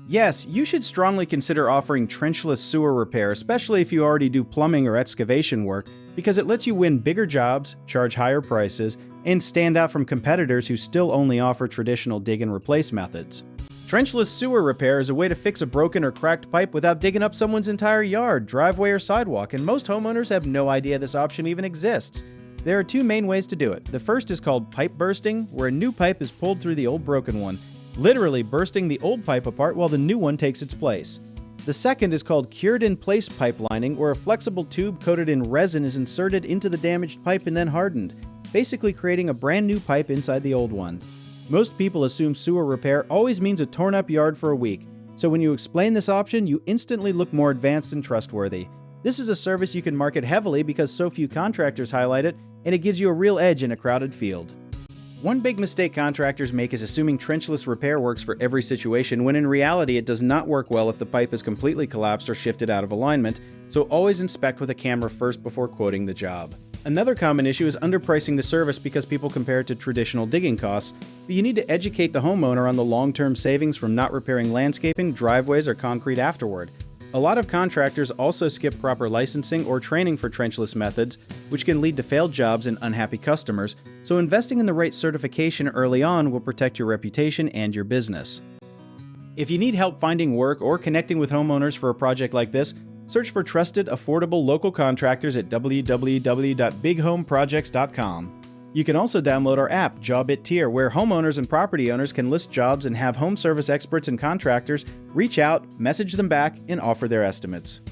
Yes, you should strongly consider offering trenchless sewer repair, especially if you already do plumbing or excavation work, because it lets you win bigger jobs, charge higher prices, and stand out from competitors who still only offer traditional dig and replace methods. Trenchless sewer repair is a way to fix a broken or cracked pipe without digging up someone's entire yard, driveway, or sidewalk, and most homeowners have no idea this option even exists. There are two main ways to do it. The first is called pipe bursting, where a new pipe is pulled through the old broken one, literally bursting the old pipe apart while the new one takes its place. The second is called cured-in-place pipelining, where a flexible tube coated in resin is inserted into the damaged pipe and then hardened, basically creating a brand new pipe inside the old one. Most people assume sewer repair always means a torn-up yard for a week, so when you explain this option, you instantly look more advanced and trustworthy. This is a service you can market heavily because so few contractors highlight it, and it gives you a real edge in a crowded field. One big mistake contractors make is assuming trenchless repair works for every situation, when in reality it does not work well if the pipe is completely collapsed or shifted out of alignment, so always inspect with a camera first before quoting the job. Another common issue is underpricing the service because people compare it to traditional digging costs, but you need to educate the homeowner on the long-term savings from not repairing landscaping, driveways, or concrete afterward. A lot of contractors also skip proper licensing or training for trenchless methods, which can lead to failed jobs and unhappy customers, so investing in the right certification early on will protect your reputation and your business. If you need help finding work or connecting with homeowners for a project like this, search for trusted, affordable local contractors at www.bighomeprojects.com. You can also download our app, Job It Tier, where homeowners and property owners can list jobs and have home service experts and contractors reach out, message them back, and offer their estimates.